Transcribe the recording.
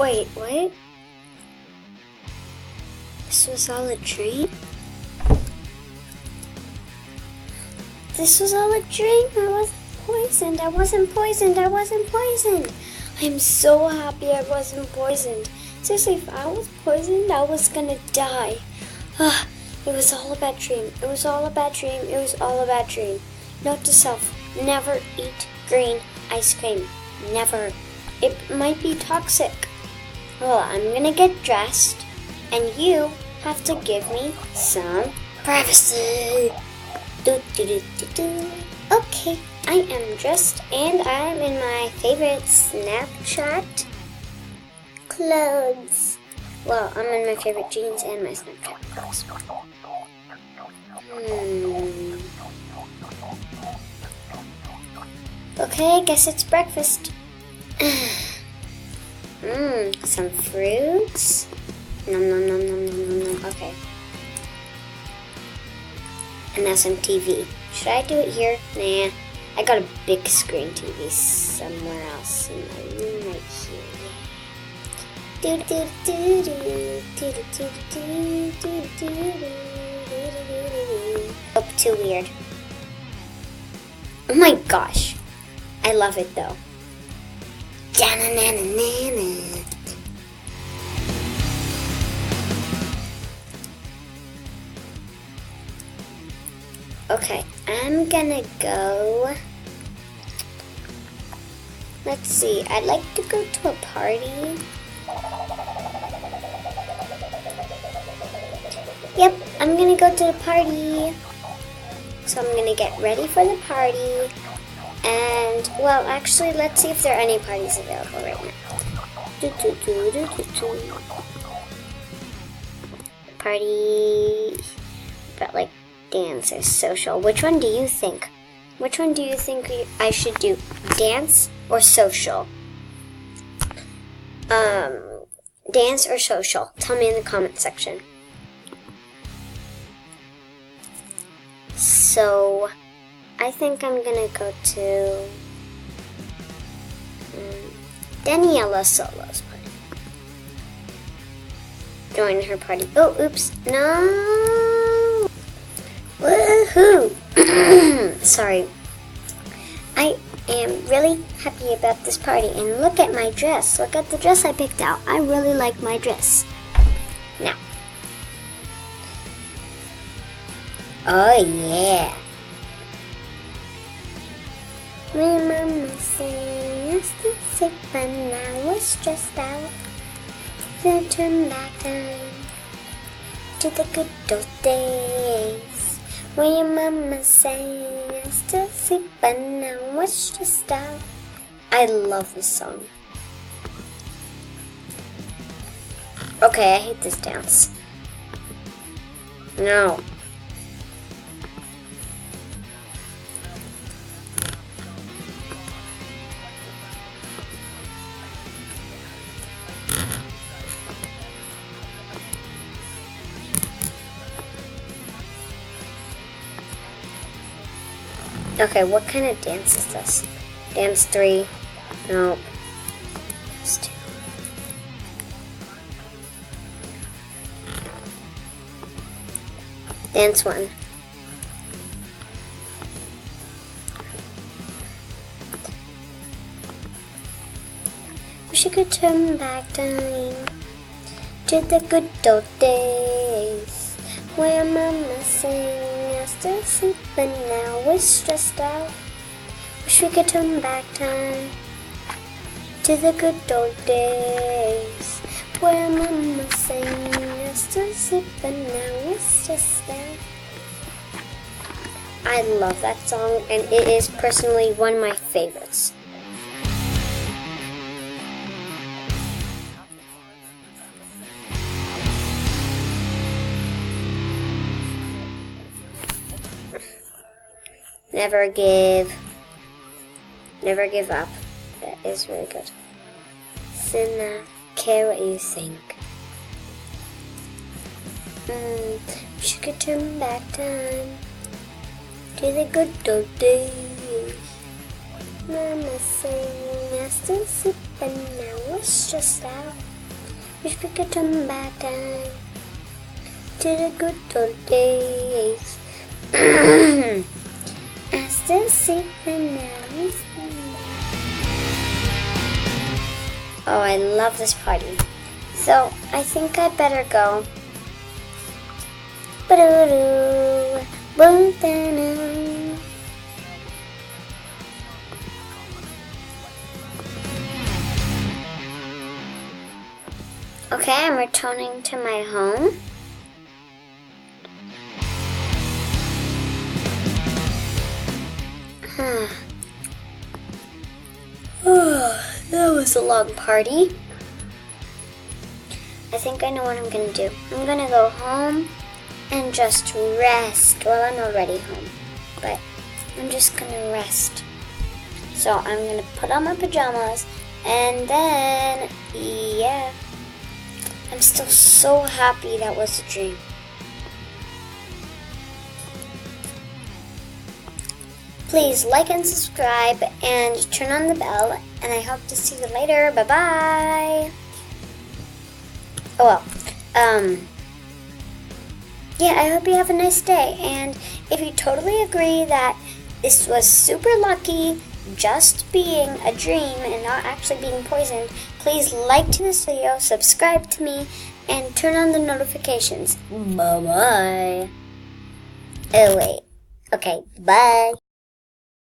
Wait, what? This was all a dream? This was all a dream. I wasn't poisoned. I wasn't poisoned. I wasn't poisoned. I'm so happy I wasn't poisoned. Seriously, if I was poisoned, I was gonna die. It was all a bad dream. It was all a bad dream. It was all a bad dream. Note to self, never eat green ice cream. Never. It might be toxic. Well, I'm gonna get dressed, and you have to give me some privacy. Okay, I am dressed, and I'm in my favorite Snapchat clothes. Well, I'm in my favorite jeans and my Snapchat clothes. Okay, I guess it's breakfast. Some fruits. Nom nom nom nom nom nom nom. Okay. And now some TV. Should I do it here? Nah. I got a big screen TV somewhere else in my room right here. Oh, too weird. Oh my gosh. I love it though. Okay, I'm gonna go. Let's see, I'd like to go to a party. Yep, I'm gonna go to the party. So I'm gonna get ready for the party. And, well, actually, let's see if there are any parties available right now. Party, but like dance or social. Which one do you think? Which one do you think I should do? Dance or social? Dance or social? Tell me in the comment section. So, I think I'm gonna go to Daniela Solo's party. Join her party. Oh, oops. No! Woohoo! Sorry. I am really happy about this party. And look at my dress. Look at the dress I picked out. I really like my dress. Now. Oh, yeah. My mama said I still sick, but I was stressed out. Then turn back time to the good old days. When your mama said I still sick, but I was stressed out. I love this song. Okay, I hate this dance. No. Okay, what kind of dance is this? Dance 3? Nope. Dance 2. Dance 1. Wish I could turn back time to the good old days where mama sang. Still sleep, but now we're stressed out. Wish we could turn back time to the good old days where mama sang. I still sleep, but now we're stressed out. I love that song, and it is personally one of my favorites. Never give up. That is really good. Sinna, care what you think. She could turn back time to the good old days. Mama sang, I still sleep, and now we're stressed out. Wish we could turn back time to the good old days. I still see the memories. Oh, I love this party. So, I think I better go. Okay, I'm returning to my home. That was a long party. I think I know what I'm gonna do. I'm gonna go home and just rest. Well, I'm already home, but I'm just gonna rest. So I'm gonna put on my pajamas and then, yeah. I'm still so happy that was a dream. Please like and subscribe and turn on the bell, and I hope to see you later. Bye-bye. Oh, well, yeah, I hope you have a nice day. And if you totally agree that this was super lucky, just being a dream and not actually being poisoned, please like to this video, subscribe to me, and turn on the notifications. Bye-bye. Oh, wait. Okay, bye.